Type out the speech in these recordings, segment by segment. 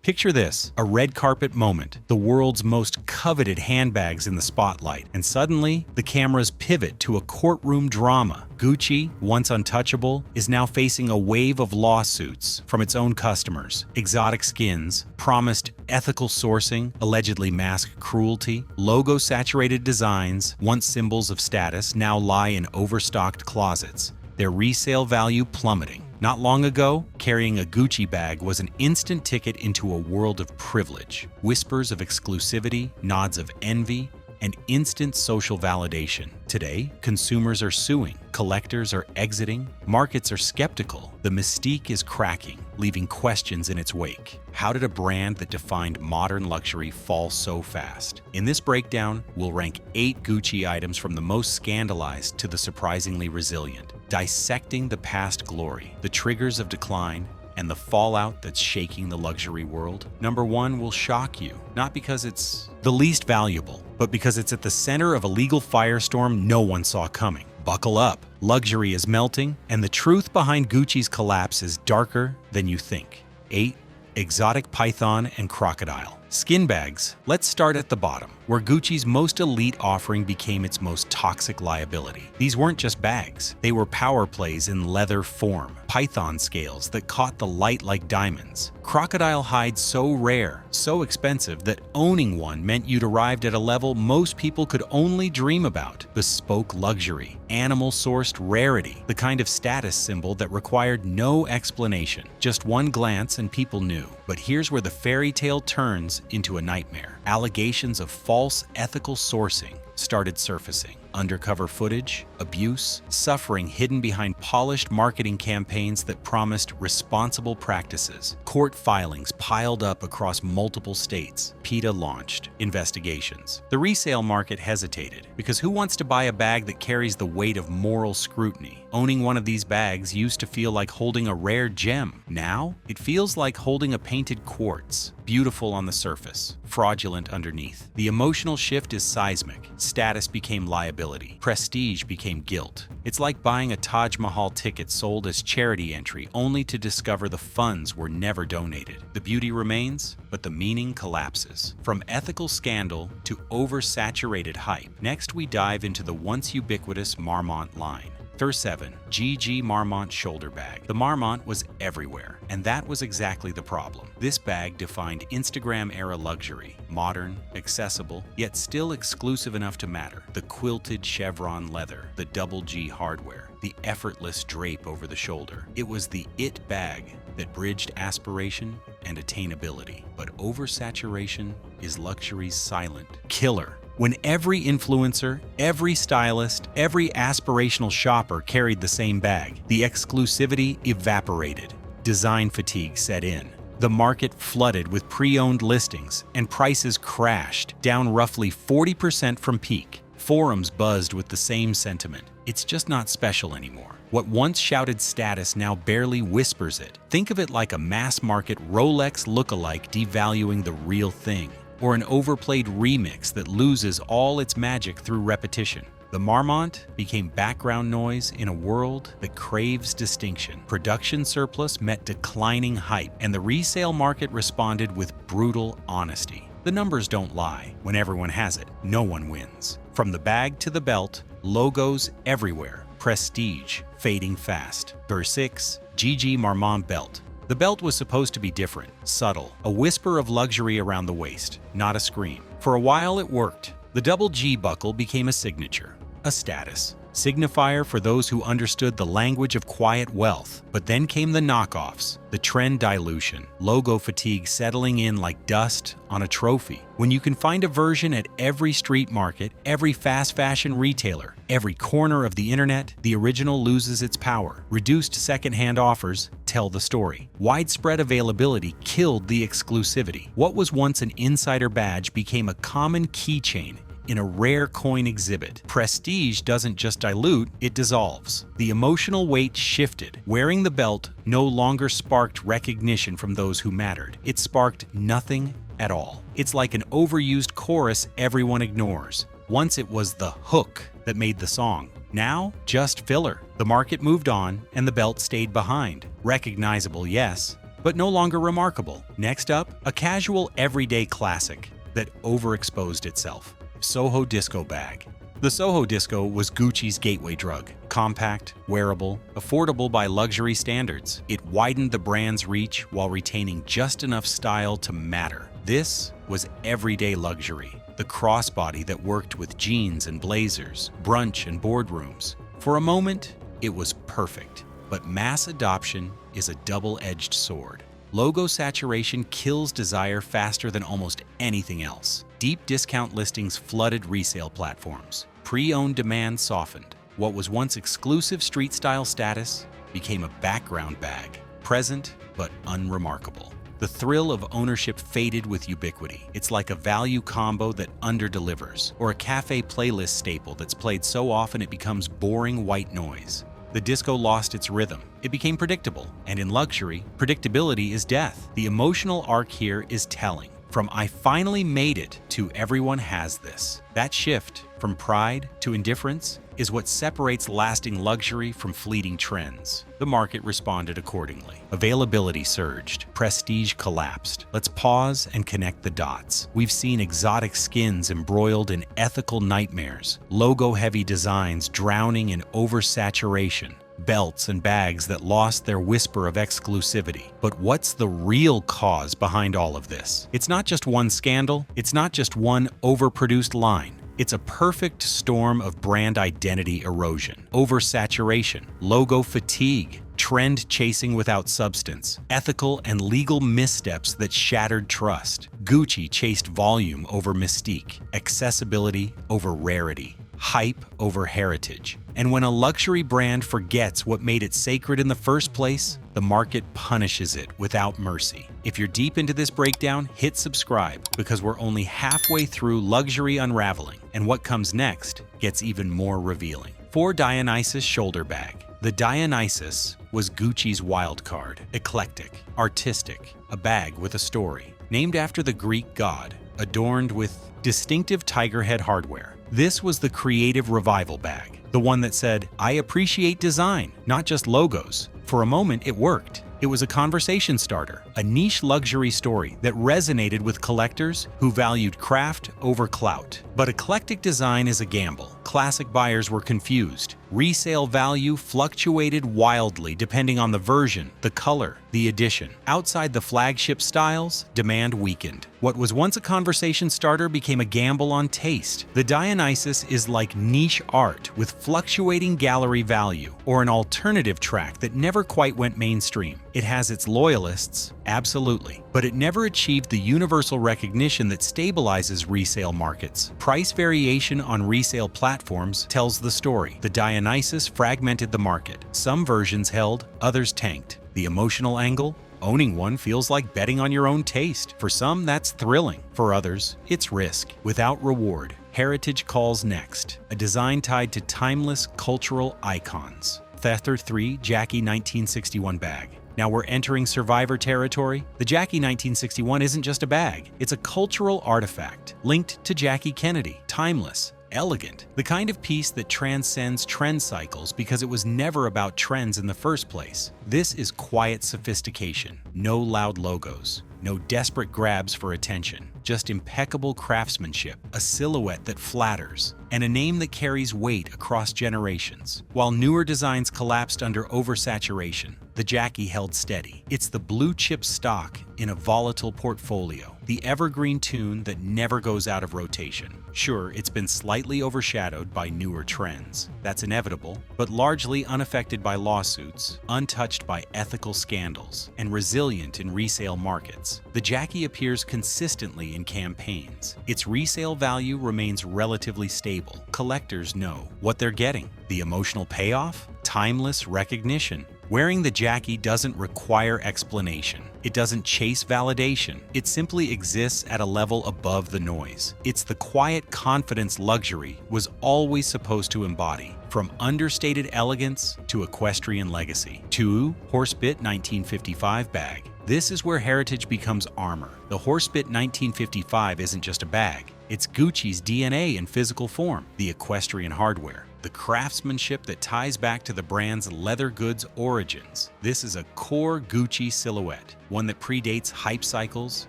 Picture this, a red carpet moment, the world's most coveted handbags in the spotlight, and suddenly, the cameras pivot to a courtroom drama. Gucci, once untouchable, is now facing a wave of lawsuits from its own customers. Exotic skins, promised ethical sourcing, allegedly mask cruelty, logo-saturated designs, once symbols of status, now lie in overstocked closets, their resale value plummeting. Not long ago, carrying a Gucci bag was an instant ticket into a world of privilege, whispers of exclusivity, nods of envy, and instant social validation. Today, consumers are suing, collectors are exiting, markets are skeptical. The mystique is cracking, leaving questions in its wake. How did a brand that defined modern luxury fall so fast? In this breakdown, we'll rank 8 Gucci items from the most scandalized to the surprisingly resilient, dissecting the past glory, the triggers of decline, and the fallout that's shaking the luxury world. Number 1 will shock you, not because it's the least valuable, but because it's at the center of a legal firestorm no one saw coming. Buckle up. Luxury is melting, and the truth behind Gucci's collapse is darker than you think. 8. Exotic python and crocodile. Skin bags. Let's start at the bottom, where Gucci's most elite offering became its most toxic liability. These weren't just bags. They were power plays in leather form, python scales that caught the light like diamonds, crocodile hides so rare, so expensive that owning one meant you'd arrived at a level most people could only dream about. Bespoke luxury, animal-sourced rarity, the kind of status symbol that required no explanation. Just one glance and people knew. But here's where the fairy tale turns into a nightmare. Allegations of false ethical sourcing started surfacing. Undercover footage, abuse, suffering hidden behind polished marketing campaigns that promised responsible practices. Court filings piled up across multiple states. PETA launched investigations. The resale market hesitated, because who wants to buy a bag that carries the weight of moral scrutiny? Owning one of these bags used to feel like holding a rare gem. Now, it feels like holding a painted quartz. Beautiful on the surface, fraudulent underneath. The emotional shift is seismic. Status became liability. Prestige became guilt. It's like buying a Taj Mahal ticket sold as charity entry only to discover the funds were never donated. The beauty remains, but the meaning collapses. From ethical scandal to oversaturated hype. Next, we dive into the once ubiquitous Marmont line. Number 7. GG Marmont shoulder bag. The Marmont was everywhere, and that was exactly the problem. This bag defined Instagram-era luxury, modern, accessible, yet still exclusive enough to matter. The quilted chevron leather, the double G hardware, the effortless drape over the shoulder. It was the it bag that bridged aspiration and attainability. But oversaturation is luxury's silent killer. When every influencer, every stylist, every aspirational shopper carried the same bag, the exclusivity evaporated. Design fatigue set in. The market flooded with pre-owned listings, and prices crashed, down roughly 40% from peak. Forums buzzed with the same sentiment. It's just not special anymore. What once shouted status now barely whispers it. Think of it like a mass-market Rolex lookalike devaluing the real thing, or an overplayed remix that loses all its magic through repetition. The Marmont became background noise in a world that craves distinction. Production surplus met declining hype, and the resale market responded with brutal honesty. The numbers don't lie. When everyone has it, no one wins. From the bag to the belt, logos everywhere. Prestige fading fast. Number 6. GG Marmont belt. The belt was supposed to be different, subtle, a whisper of luxury around the waist, not a scream. For a while it worked. The double G buckle became a signature, a status signifier for those who understood the language of quiet wealth. But then came the knockoffs, the trend dilution, logo fatigue settling in like dust on a trophy. When you can find a version at every street market, every fast fashion retailer, every corner of the internet, the original loses its power. Reduced secondhand offers tell the story. Widespread availability killed the exclusivity. What was once an insider badge became a common keychain in a rare coin exhibit. Prestige doesn't just dilute, it dissolves. The emotional weight shifted. Wearing the belt no longer sparked recognition from those who mattered. It sparked nothing at all. It's like an overused chorus everyone ignores. Once it was the hook that made the song. Now, just filler. The market moved on, and the belt stayed behind. Recognizable, yes, but no longer remarkable. Next up, a casual everyday classic that overexposed itself. Soho Disco Bag. The Soho Disco was Gucci's gateway drug. Compact, wearable, affordable by luxury standards. It widened the brand's reach while retaining just enough style to matter. This was everyday luxury, the crossbody that worked with jeans and blazers, brunch and boardrooms. For a moment, it was perfect. But mass adoption is a double-edged sword. Logo saturation kills desire faster than almost anything else. Deep discount listings flooded resale platforms. Pre-owned demand softened. What was once exclusive street-style status became a background bag, present but unremarkable. The thrill of ownership faded with ubiquity. It's like a value combo that underdelivers, or a cafe playlist staple that's played so often it becomes boring white noise. The disco lost its rhythm. It became predictable, and in luxury, predictability is death. The emotional arc here is telling. From "I finally made it" to "everyone has this." That shift from pride to indifference is what separates lasting luxury from fleeting trends. The market responded accordingly. Availability surged. Prestige collapsed. Let's pause and connect the dots. We've seen exotic skins embroiled in ethical nightmares, logo-heavy designs drowning in oversaturation, belts and bags that lost their whisper of exclusivity. But what's the real cause behind all of this? It's not just one scandal. It's not just one overproduced line. It's a perfect storm of brand identity erosion, oversaturation, logo fatigue, trend chasing without substance, ethical and legal missteps that shattered trust. Gucci chased volume over mystique, accessibility over rarity, hype over heritage. And when a luxury brand forgets what made it sacred in the first place, the market punishes it without mercy. If you're deep into this breakdown, hit subscribe, because we're only halfway through luxury unraveling, and what comes next gets even more revealing. For Dionysus Shoulder Bag. The Dionysus was Gucci's wild card. Eclectic, artistic, a bag with a story. Named after the Greek god, adorned with distinctive tiger head hardware. This was the creative revival bag, the one that said, "I appreciate design, not just logos." For a moment, it worked. It was a conversation starter, a niche luxury story that resonated with collectors who valued craft over clout. But eclectic design is a gamble. Classic buyers were confused. Resale value fluctuated wildly depending on the version, the color, the edition. Outside the flagship styles, demand weakened. What was once a conversation starter became a gamble on taste. The Dionysus is like niche art with fluctuating gallery value, or an alternative track that never quite went mainstream. It has its loyalists, absolutely, but it never achieved the universal recognition that stabilizes resale markets. Price variation on resale platforms tells the story. The Dionysus fragmented the market. Some versions held, others tanked. The emotional angle? Owning one feels like betting on your own taste. For some, that's thrilling. For others, it's risk without reward. Heritage calls next, a design tied to timeless cultural icons. Thether 3 Jackie 1961 Bag. Now we're entering survivor territory. The Jackie 1961 isn't just a bag, it's a cultural artifact linked to Jackie Kennedy, timeless, elegant, the kind of piece that transcends trend cycles because it was never about trends in the first place. This is quiet sophistication, no loud logos, no desperate grabs for attention, just impeccable craftsmanship, a silhouette that flatters, and a name that carries weight across generations. While newer designs collapsed under oversaturation, the Jackie held steady. It's the blue chip stock in a volatile portfolio, the evergreen tune that never goes out of rotation. Sure, it's been slightly overshadowed by newer trends. That's inevitable, but largely unaffected by lawsuits, untouched by ethical scandals, and resilient in resale markets. The Jackie appears consistently in campaigns. Its resale value remains relatively stable. Collectors know what they're getting. The emotional payoff? Timeless recognition. Wearing the Jackie doesn't require explanation. It doesn't chase validation. It simply exists at a level above the noise. It's the quiet confidence luxury was always supposed to embody, from understated elegance to equestrian legacy. 2 Horsebit 1955 Bag. This is where heritage becomes armor. The Horsebit 1955 isn't just a bag. It's Gucci's DNA in physical form, the equestrian hardware, the craftsmanship that ties back to the brand's leather goods origins. This is a core Gucci silhouette. one that predates hype cycles,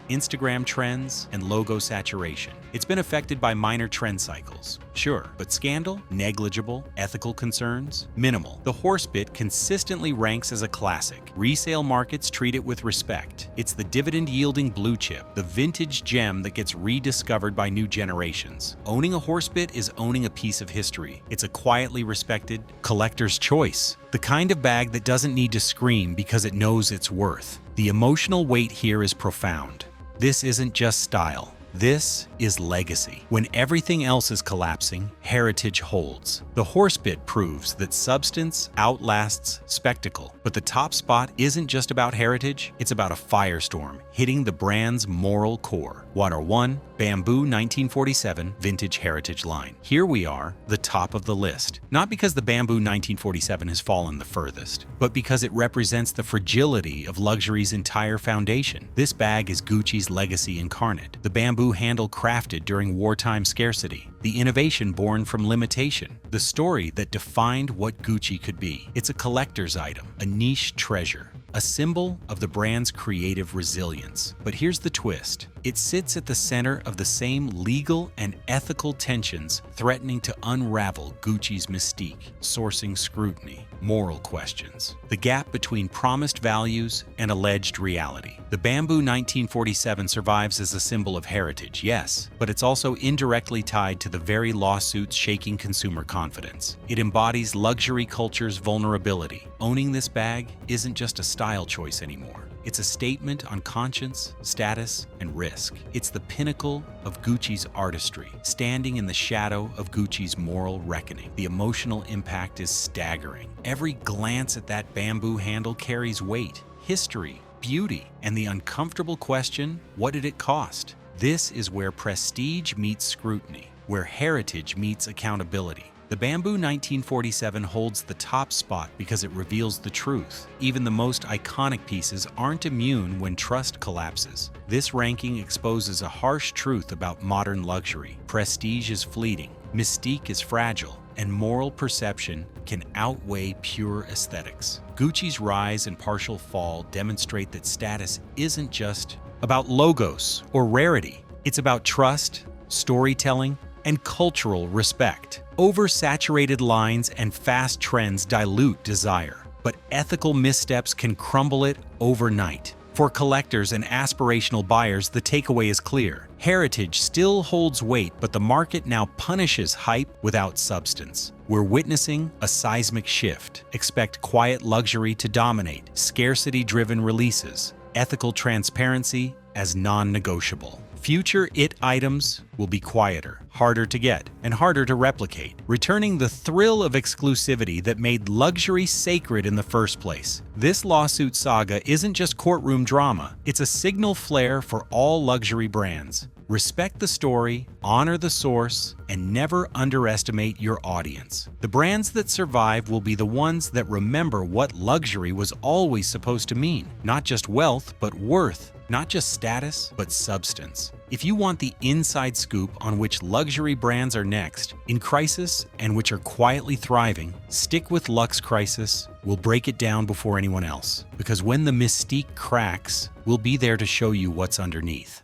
Instagram trends, and logo saturation. It's been affected by minor trend cycles, sure, but scandal, negligible, ethical concerns, minimal. The horsebit consistently ranks as a classic. Resale markets treat it with respect. It's the dividend-yielding blue chip, the vintage gem that gets rediscovered by new generations. Owning a horsebit is owning a piece of history. It's a quietly respected collector's choice. The kind of bag that doesn't need to scream because it knows its worth. The emotional weight here is profound. This isn't just style. This is legacy. When everything else is collapsing, heritage holds. The horsebit proves that substance outlasts spectacle. But the top spot isn't just about heritage, it's about a firestorm hitting the brand's moral core. Water 1, Bamboo 1947 Vintage Heritage Line. Here we are, the top of the list. Not because the Bamboo 1947 has fallen the furthest, but because it represents the fragility of luxury's entire foundation. This bag is Gucci's legacy incarnate. The bamboo handle crafted during wartime scarcity. The innovation born from limitation. The story that defined what Gucci could be. It's a collector's item, a niche treasure, a symbol of the brand's creative resilience. But here's the twist. It sits at the center of the same legal and ethical tensions threatening to unravel Gucci's mystique, sourcing scrutiny, moral questions, the gap between promised values and alleged reality. The Bamboo 1947 survives as a symbol of heritage, yes, but it's also indirectly tied to the very lawsuits shaking consumer confidence. It embodies luxury culture's vulnerability. Owning this bag isn't just a style choice anymore. It's a statement on conscience, status, and risk. It's the pinnacle of Gucci's artistry, standing in the shadow of Gucci's moral reckoning. The emotional impact is staggering. Every glance at that bamboo handle carries weight, history, beauty, and the uncomfortable question, what did it cost? This is where prestige meets scrutiny, where heritage meets accountability. The Bamboo 1947 holds the top spot because it reveals the truth. Even the most iconic pieces aren't immune when trust collapses. This ranking exposes a harsh truth about modern luxury. Prestige is fleeting, mystique is fragile, and moral perception can outweigh pure aesthetics. Gucci's rise and partial fall demonstrate that status isn't just about logos or rarity. It's about trust, storytelling, and cultural respect. Oversaturated lines and fast trends dilute desire, but ethical missteps can crumble it overnight. For collectors and aspirational buyers, the takeaway is clear. Heritage still holds weight, but the market now punishes hype without substance. We're witnessing a seismic shift. Expect quiet luxury to dominate, scarcity-driven releases, ethical transparency as non-negotiable. Future IT items will be quieter, harder to get, and harder to replicate, returning the thrill of exclusivity that made luxury sacred in the first place. This lawsuit saga isn't just courtroom drama, it's a signal flare for all luxury brands. Respect the story, honor the source, and never underestimate your audience. The brands that survive will be the ones that remember what luxury was always supposed to mean. Not just wealth, but worth. Not just status, but substance. If you want the inside scoop on which luxury brands are next, in crisis, and which are quietly thriving, stick with Luxe Crisis. We'll break it down before anyone else. Because when the mystique cracks, we'll be there to show you what's underneath.